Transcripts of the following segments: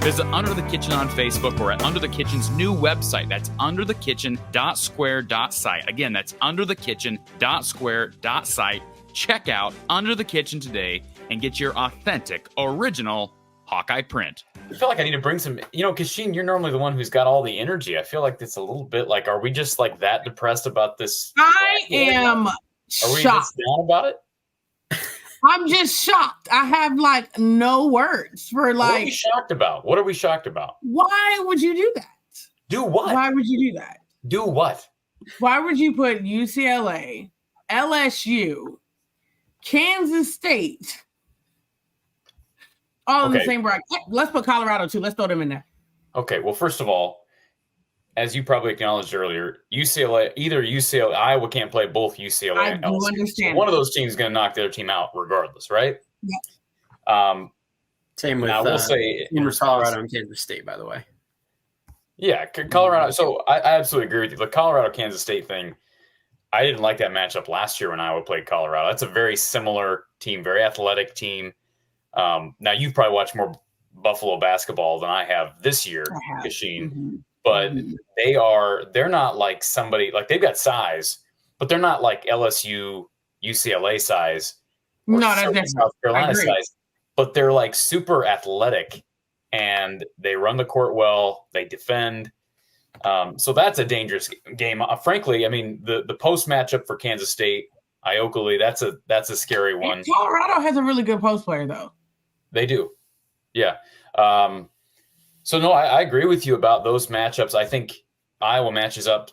Visit Under the Kitchen on Facebook or at Under the Kitchen's new website. That's underthekitchen.square.site. Again, that's underthekitchen.square.site. Check out Under the Kitchen today and get your authentic, original Hawkeye print. I feel like I need to bring some, Kashin, you're normally the one who's got all the energy. I feel like it's a little bit like, are we just like that depressed about this? I am shocked. Are we shocked. just down about it? I'm just shocked. I have like no words for like. What are we shocked about? What are we shocked about? Why would you do that? Do what? Why would you do that? Do what? Why would you put UCLA, LSU, Kansas State all in the same bracket? Let's put Colorado too. Let's throw them in there. Okay. Well, first of all, as you probably acknowledged earlier, UCLA, Iowa can't play both UCLA and LSU. Understand. So one of those teams is going to knock their team out regardless, right? Yeah. Same with we'll say Colorado and Kansas State, by the way. Yeah, Colorado. So I absolutely agree with you. The Colorado-Kansas State thing, I didn't like that matchup last year when Iowa played Colorado. That's a very similar team, very athletic team. Now, you've probably watched more Buffalo basketball than I have this year, Kashin. Mm-hmm. But they're not like somebody, like they've got size, but they're not like LSU, UCLA size. No, that's different. South Carolina size. But they're like super athletic. And they run the court well. They defend. So that's a dangerous game. Frankly, I mean, the post matchup for Kansas State, Ioka, that's a scary one. And Colorado has a really good post player, though. They do. Yeah. So, no, I agree with you about those matchups. I think Iowa matches up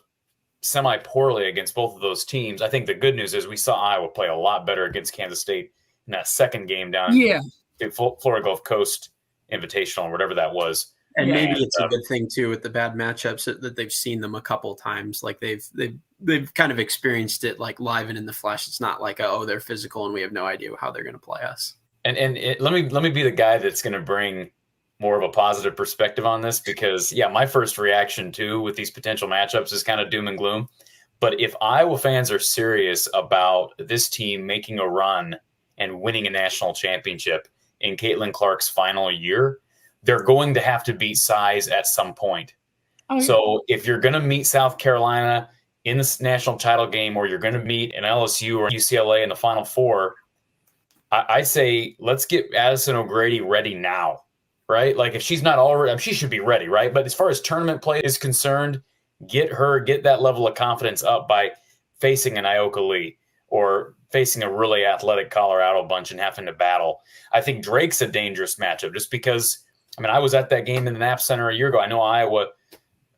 semi-poorly against both of those teams. I think the good news is we saw Iowa play a lot better against Kansas State in that second game down in Florida Gulf Coast Invitational or whatever that was. And maybe it's a good thing too with the bad matchups that they've seen them a couple of times. Like they've kind of experienced it like live and in the flesh. It's not like they're physical and we have no idea how they're going to play us. And let me be the guy that's going to bring more of a positive perspective on this because my first reaction too with these potential matchups is kind of doom and gloom. But if Iowa fans are serious about this team making a run and winning a national championship in Caitlin Clark's final year, they're going to have to beat size at some point. So if you're going to meet South Carolina in this national title game, or you're going to meet an LSU or UCLA in the Final Four, I say let's get Addison O'Grady ready now, right? Like if she's not already, she should be ready, right? But as far as tournament play is concerned, get that level of confidence up by facing an Ioka Lee or facing a really athletic Colorado bunch and having to battle. I think Drake's a dangerous matchup just because, I was at that game in the Knapp Center a year ago. I know Iowa,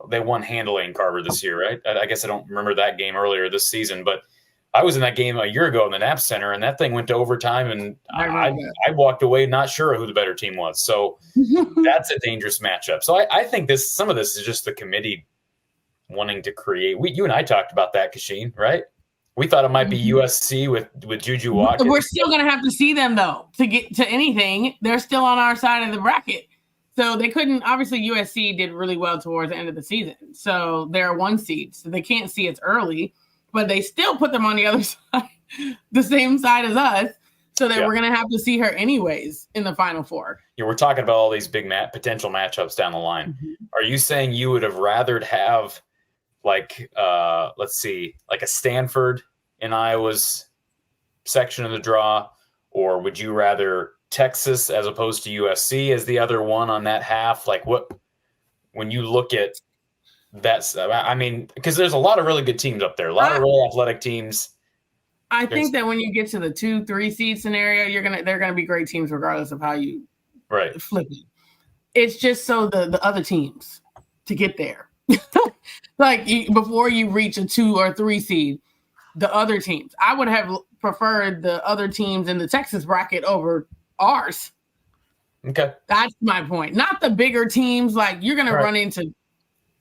they won handily in Carver this year, right? I guess I don't remember that game earlier this season, but I was in that game a year ago in the Knapp Center, and that thing went to overtime, and I walked away not sure who the better team was. So that's a dangerous matchup. So I think some of this is just the committee wanting to create. You and I talked about that, Kashin, right? We thought it might be USC with Juju Watkins. We're still going to have to see them, though, to get to anything. They're still on our side of the bracket. So they couldn't – obviously, USC did really well towards the end of the season. So they're 1 seed. So they can't see it's early. But they still put them on the other side, the same side as us. So that we're going to have to see her anyways in the Final Four. Yeah, we're talking about all these big potential matchups down the line. Mm-hmm. Are you saying you would have rathered have like let's see, like a Stanford in Iowa's section of the draw, or would you rather Texas as opposed to USC as the other one on that half? Like what, when you look at that, because there's a lot of really good teams up there, a lot of really athletic teams. I think that when you get to the 2-3 seed scenario, they're gonna be great teams regardless of how you flip it. It's just so the other teams to get there. Like before you reach a 2 or 3 seed, the other teams. I would have preferred the other teams in the Texas bracket over ours. Okay. That's my point. Not the bigger teams. Like you're going to run into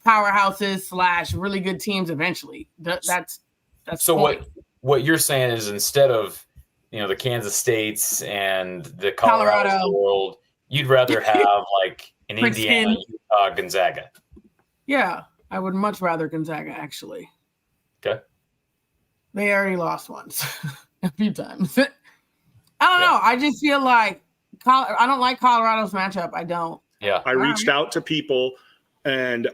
powerhouses / really good teams eventually. That's so what you're saying is instead of, the Kansas States and the Colorado world, you'd rather have like an Indiana, Utah, Gonzaga. Yeah, I would much rather Gonzaga, actually. Okay. They already lost once a few times. I don't know. I just feel like I don't like Colorado's matchup. I don't. Yeah. I reached out to people, and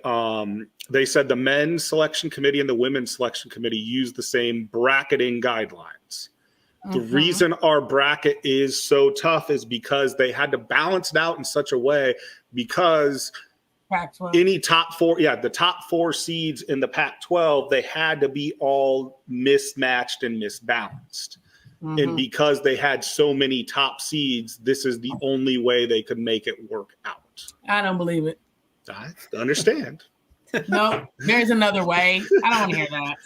they said the men's selection committee and the women's selection committee use the same bracketing guidelines. The reason our bracket is so tough is because they had to balance it out in such a way because any the top 4 seeds in the Pac-12, they had to be all mismatched and misbalanced. And because they had so many top seeds, this is the only way they could make it work out. I don't believe it. I understand. No, there's another way. I don't want to hear that.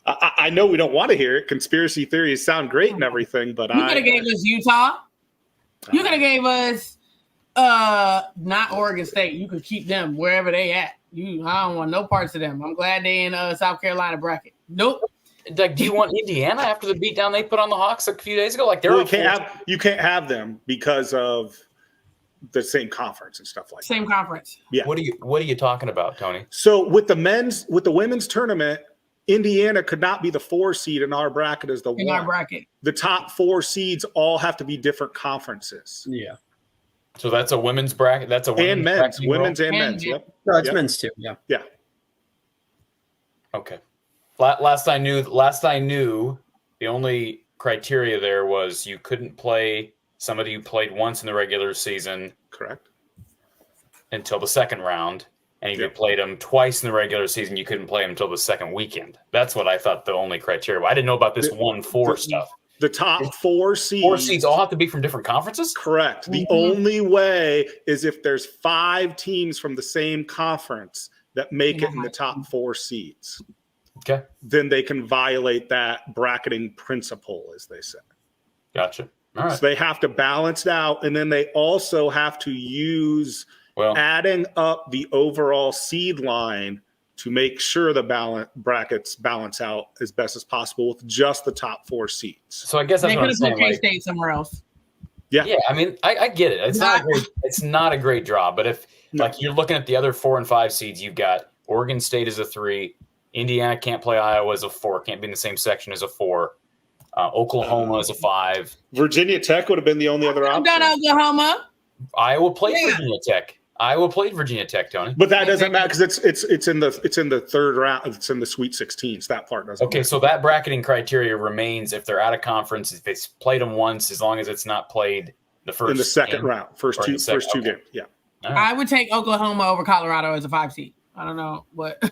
I know we don't want to hear it. Conspiracy theories sound great and everything, but you could have gave us Utah. You could have gave us not Oregon State. You could keep them wherever they at. I don't want no parts of them. I'm glad they in South Carolina bracket. Nope. Like, do you want Indiana after the beatdown they put on the Hawks a few days ago? Like, you can't have them because of the same conference and stuff like that. Same conference. Yeah. What are you talking about, Tony? So with the women's tournament, Indiana could not be the 4 seed in our bracket as the 1. Our bracket. The top 4 seeds all have to be different conferences. Yeah. So that's a women's bracket. That's a women's and men's, bracket women's and men's. Yep. No, it's men's too. Yeah. Yeah. Okay. Last I knew, the only criteria there was you couldn't play somebody who played once in the regular season. Correct. Until the second round. And if you played them twice in the regular season, you couldn't play them until the second weekend. That's what I thought the only criteria. I didn't know about this 1-4 stuff. The top 4 seeds. 4 seeds all have to be from different conferences? Correct. The only way is if there's 5 teams from the same conference that make it in the top 4 seeds. Okay. Then they can violate that bracketing principle, as they say. Gotcha. All right. So they have to balance it out, and then they also have to use adding up the overall seed line to make sure the brackets balance out as best as possible with just the top 4 seeds. So I guess that's what I'm saying. They could have put K-State somewhere else. Yeah. Yeah, I mean, I get it. It's not a great draw, but if like you're looking at the other 4 and 5 seeds, you've got Oregon State as a 3, Indiana can't play Iowa as a 4, can't be in the same section as a 4. Oklahoma as a 5. Virginia Tech would have been the only other option. Done Oklahoma. Iowa played Virginia Tech. Iowa played Virginia Tech, Tony. But that doesn't matter because it's in the third round. It's in the Sweet 16s. That part doesn't. Okay, matter. So that bracketing criteria remains if they're out of conference. If they played them once, as long as it's not played the first in the second game, round, first two games. Yeah. Right. I would take Oklahoma over Colorado as a 5 seed. I don't know what.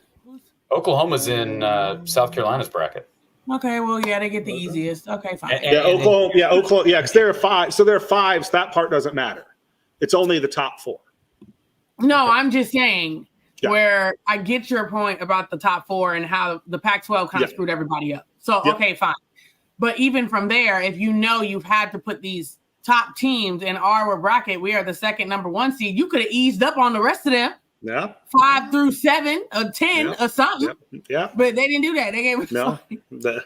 Oklahoma's in South Carolina's bracket. Okay, well, yeah, they get the easiest. Okay, fine. Oklahoma. Yeah, because they're 5. So they're 5s. That part doesn't matter. It's only the top 4. No, okay. I'm just saying where I get your point about the top 4 and how the Pac-12 kind of screwed everybody up. So, okay, fine. But even from there, if you've had to put these top teams in our bracket, we are the second number 1 seed. You could have eased up on the rest of them. Yeah. 5 through 7 or 10 or something. Yeah. But they didn't do that. They gave us